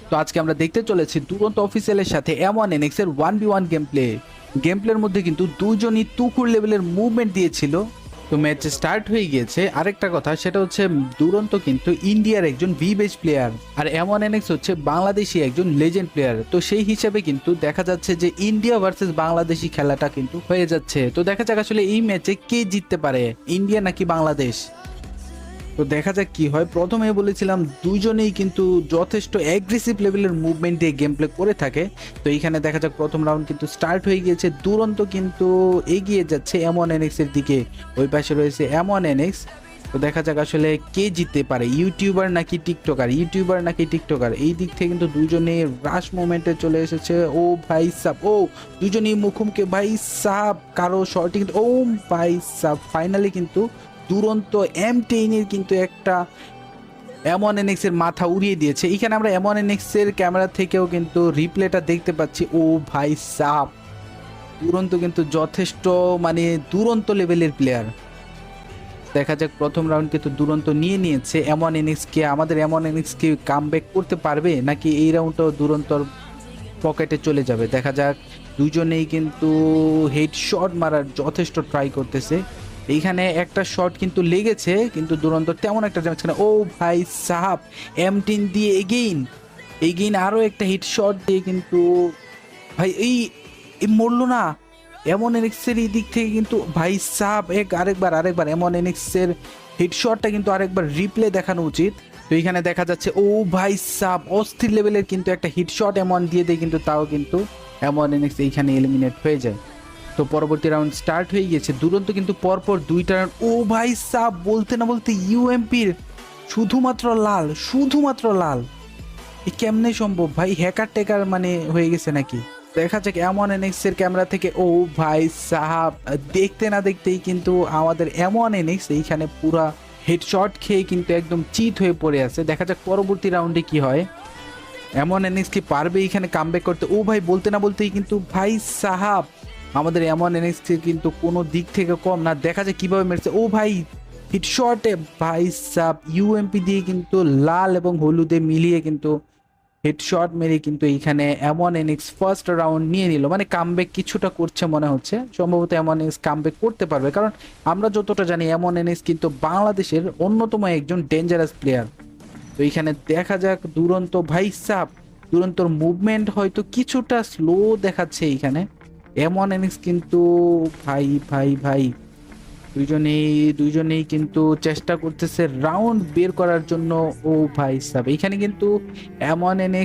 তো আজকে আমরা দেখতে চলেছি দুরন্ত অফিসিয়ালের সাথে M1NX এর 1v1 গেমপ্লের মধ্যে কিন্তু দুজনই তুকুর লেভেলের মুভমেন্ট দিয়েছিল। তো ম্যাচ স্টার্ট হয়ে গিয়েছে। আরেকটা কথা সেটা হচ্ছে দুরন্ত কিন্তু ইন্ডিয়ার একজন ভিবেজ প্লেয়ার, আর M1NX হচ্ছে বাংলাদেশি একজন লেজেন্ড প্লেয়ার। তো সেই হিসাবে কিন্তু দেখা যাচ্ছে যে ইন্ডিয়া ভার্সেস বাংলাদেশি খেলাটা কিন্তু হয়ে যাচ্ছে। তো দেখা যাক আসলে এই ম্যাচে কে জিততে পারে, ইন্ডিয়া নাকি বাংলাদেশ। তো দেখা যাক কি হয়। প্রথমে বলেছিলাম দুইজনেই কিন্তু যথেষ্ট অ্যাগ্রেসিভ লেভেলের মুভমেন্ট দিয়ে গেম প্লে করে থাকে। তো এইখানে দেখা যাক প্রথম রাউন্ড কিন্তু স্টার্ট হয়ে গিয়েছে। দুরন্ত কিন্তু এগিয়ে যাচ্ছে M1NX এর দিকে। ওই পাশে রয়েছে M1NX। তো দেখা যাক আসলে কে জিততে পারে, ইউটিউবার নাকি টিকটকার। এই দিক থেকে কিন্তু দুজনে রাশ মোমেন্টে চলে এসেছে। ও ভাই সাব, ও দুজনেই মুখোমুখি ভাই সাব, কারো শর্টিং। ও ভাই সাব, ফাইনালি কিন্তু দুরন্ত M10 এর কিন্তু একটা M1NX এর মাথা উড়িয়ে দিয়েছে। এখানে আমরা M1NX এর ক্যামেরা থেকেও কিন্তু রিপ্লেটা দেখতে পাচ্ছি। ও ভাই সাব, দুরন্ত কিন্তু যথেষ্ট মানে দুরন্ত লেভেলের প্লেয়ার। দেখা যাক প্রথম রাউন্ড কিন্তু দুরন্ত নিয়ে নিয়েছে। M1NX কে, আমাদের M1NX কে কামব্যাক করতে পারবে নাকি এই রাউন্ডটাও দুরন্তর পকেটে চলে যাবে। দেখা যাক। দুজনেই কিন্তু হেডশট মারার যথেষ্ট ট্রাই করতেছে। এইখানে একটা শট কিন্তু লেগেছে, কিন্তু দুরন্ত তেমন একটা ড্যামেজ করে। ও ভাই সাহাব, M10 দিয়ে এগেইন আরো একটা হিট শট দিয়ে কিন্তু ভাই এই মরলো না। M1NX এর এই দিক থেকে কিন্তু ভাই সাহাব আরেকবার M1NX এর হিট শটটা কিন্তু আরেকবার রিপ্লে দেখানো উচিত। তো এইখানে দেখা যাচ্ছে ও ভাই সাব, অস্থির লেভেলের কিন্তু একটা হিট শট M1 দিয়ে দেয়, কিন্তু তাও কিন্তু M1NX এইখানে এলিমিনেট হয়ে যায়। তো পরবর্তী রাউন্ড স্টার্ট হয়ে গেছে। দুরন্ত কিন্তু পরপর দুইটা রাউন্ড, ও ভাই সাব, বলতে না বলতে ইউএমপির শুধুমাত্র লাল। এই কেমনে সম্ভব ভাই? হ্যাকার টেকার মানে হয়ে গেছে নাকি? দেখা যাক M1NX এর ক্যামেরা থেকে। ও ভাই সাহাব, দেখতে না দেখতেই কিন্তু আমাদের M1NX এইখানে পুরা হেডশট খেয়ে কিন্তু একদম চিত হয়ে পড়ে আছে। দেখা যাক পরবর্তী রাউন্ডে কি হয়। M1NX কি পারবে এখানে কামব্যাক করতে? ও ভাই, বলতে না বলতেই কিন্তু ভাই সাহাব, আমাদের M1NX কিন্তু কোনো দিক থেকে কম না। দেখা যায় কিভাবে মেরেছে। ও ভাই, হিটশটে ভাই সাব ইউএমপি দিয়ে কিন্তু লাল এবং হলুদে মিলিয়ে কিন্তু হেডশট মেরে কিন্তু এইখানে M1NX ফার্স্ট রাউন্ড নিয়ে নিল। মানে কামব্যাক কিছুটা করছে মনে হচ্ছে। সম্ভবত M1NX কামব্যাক করতে পারবে, কারণ আমরা যতটা জানি M1NX কিন্তু বাংলাদেশের অন্যতম একজন ডেঞ্জারাস প্লেয়ার। তো এইখানে দেখা যাক দুরন্ত ভাই সাব, দুরন্তর মুভমেন্ট হয়তো কিছুটা স্লো দেখাচ্ছে এইখানে। M1NX কিন্তু ভাই ভাই ভাই দুইজনেই দুইজনেই কিন্তু চেষ্টা করতেছে রাউন্ড বের করার জন্য। ও ভাই সাব, এইখানে কিন্তু M1NX